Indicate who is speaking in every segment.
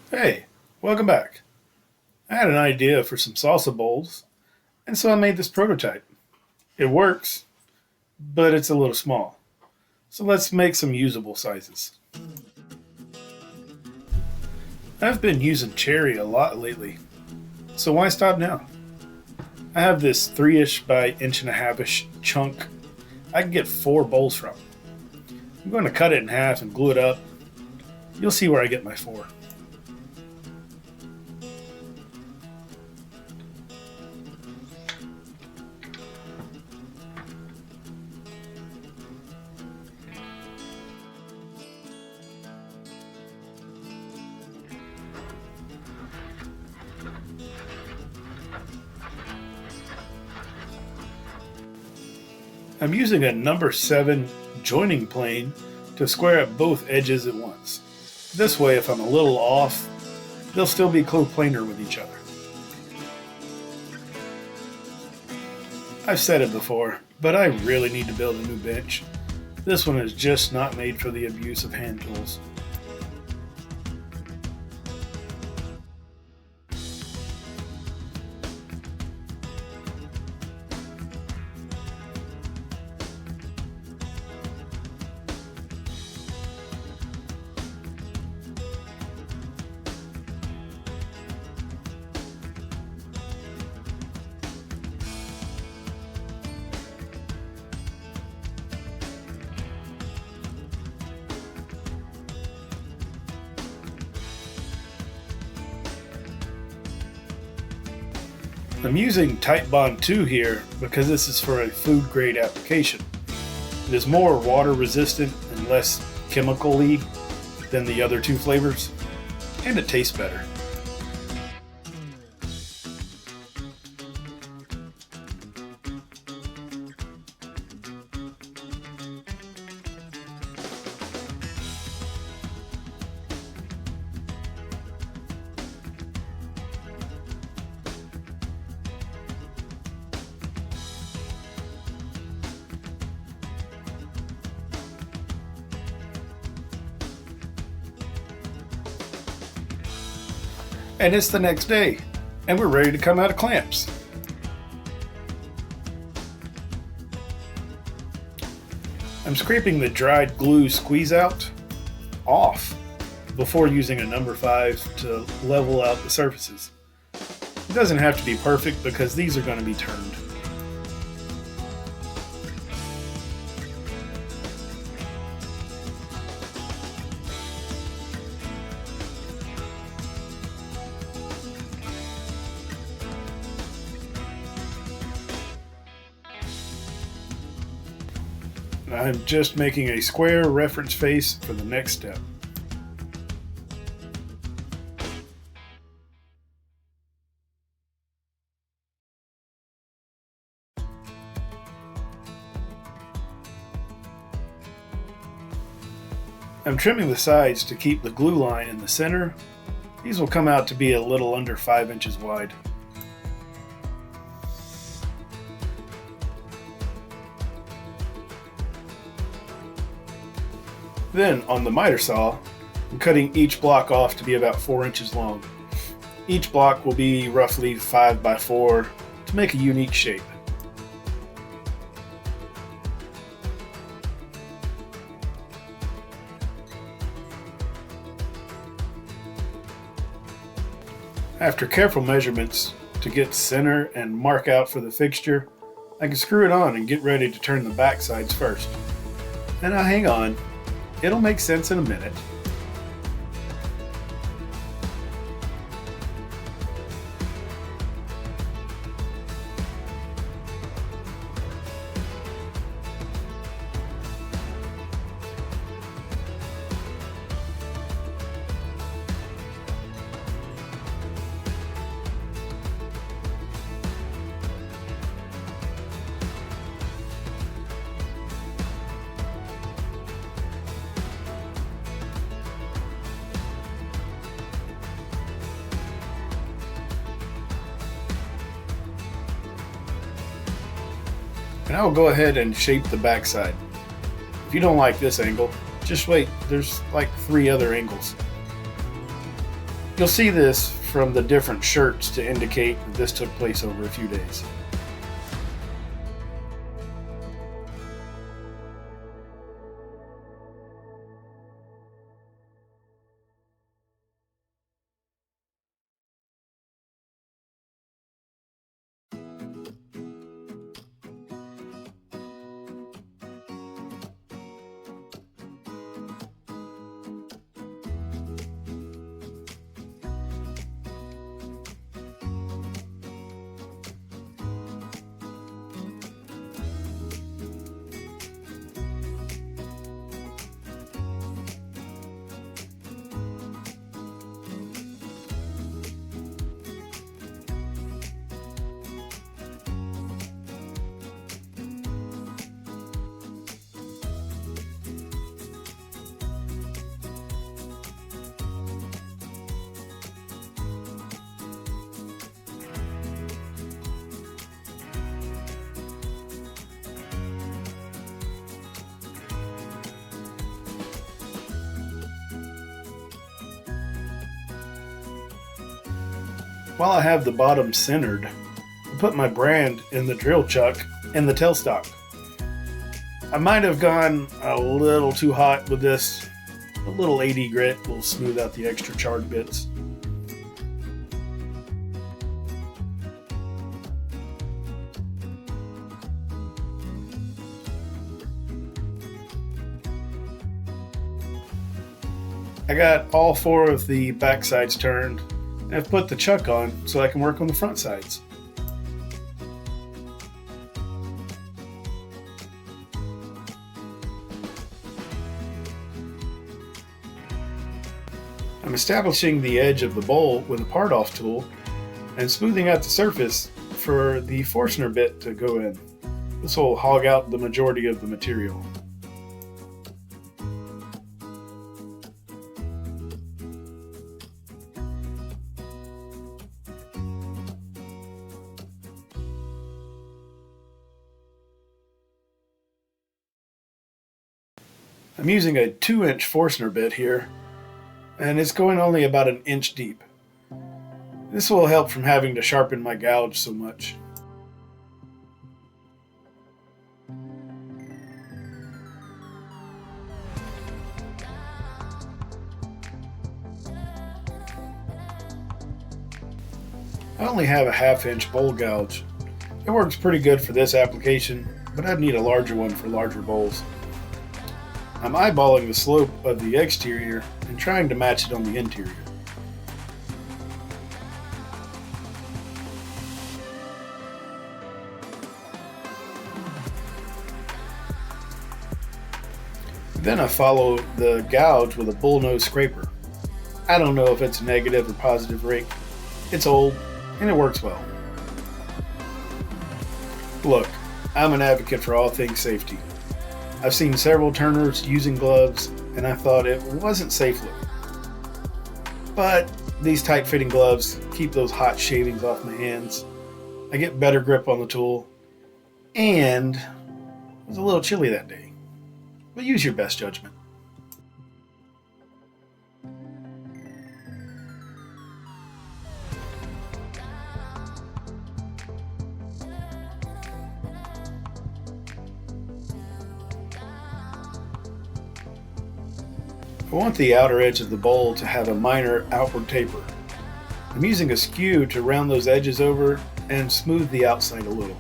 Speaker 1: Hey, welcome back. I had an idea for some salsa bowls, and so I made this prototype. It works, but it's a little small. So let's make some usable sizes. I've been using cherry a lot lately, so why stop now? I have this 3-ish by inch and a half-ish chunk I can get 4 bowls from. I'm going to cut it in half and glue it up. You'll see where I get my 4. I'm using a number 7 joining plane to square up both edges at once. This way, if I'm a little off, they'll still be coplanar with each other. I've said it before, but I really need to build a new bench. This one is just not made for the abuse of hand tools. I'm using Titebond 2 here because this is for a food grade application. It is more water resistant and less chemical-y than the other 2 flavors, and it tastes better. And it's the next day, and we're ready to come out of clamps. I'm scraping the dried glue squeeze out off before using a number 5 to level out the surfaces. It doesn't have to be perfect because these are going to be turned. I'm just making a square reference face for the next step. I'm trimming the sides to keep the glue line in the center. These will come out to be a little under 5 inches wide. Then, on the miter saw, I'm cutting each block off to be about 4 inches long. Each block will be roughly 5 by 4 to make a unique shape. After careful measurements to get center and mark out for the fixture, I can screw it on and get ready to turn the back sides first. And now hang on. It'll make sense in a minute. And I will go ahead and shape the backside. If you don't like this angle, just wait, there's like 3 other angles. You'll see this from the different shirts to indicate that this took place over a few days. While I have the bottom centered, I put my brand in the drill chuck and the tailstock. I might have gone a little too hot with this. A little 80 grit will smooth out the extra charred bits. I got all 4 of the back sides turned, and I've put the chuck on so I can work on the front sides. I'm establishing the edge of the bowl with a part-off tool and smoothing out the surface for the Forstner bit to go in. This will hog out the majority of the material. I'm using a 2-inch Forstner bit here, and it's going only about 1 inch deep. This will help from having to sharpen my gouge so much. I only have a 1/2 inch bowl gouge. It works pretty good for this application, but I'd need a larger one for larger bowls. I'm eyeballing the slope of the exterior and trying to match it on the interior. Then I follow the gouge with a bullnose scraper. I don't know if it's a negative or positive rake. It's old and it works well. Look, I'm an advocate for all things safety. I've seen several turners using gloves, and I thought it wasn't safe looking. But these tight-fitting gloves keep those hot shavings off my hands. I get better grip on the tool, and it was a little chilly that day. But use your best judgment. I want the outer edge of the bowl to have a minor outward taper. I'm using a skew to round those edges over and smooth the outside a little.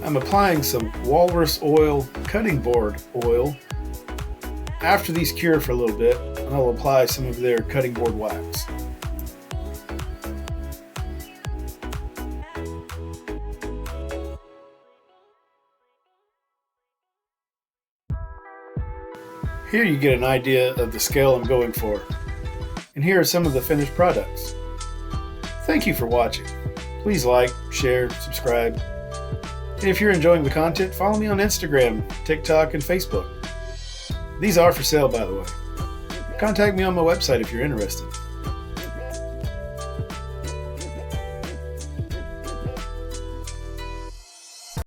Speaker 1: I'm applying some walrus oil cutting board oil. After these cure for a little bit, I'll apply some of their cutting board wax. Here you get an idea of the scale I'm going for. And here are some of the finished products. Thank you for watching. Please like, share, subscribe. And if you're enjoying the content, follow me on Instagram, TikTok, and Facebook. These are for sale, by the way. Contact me on my website if you're interested.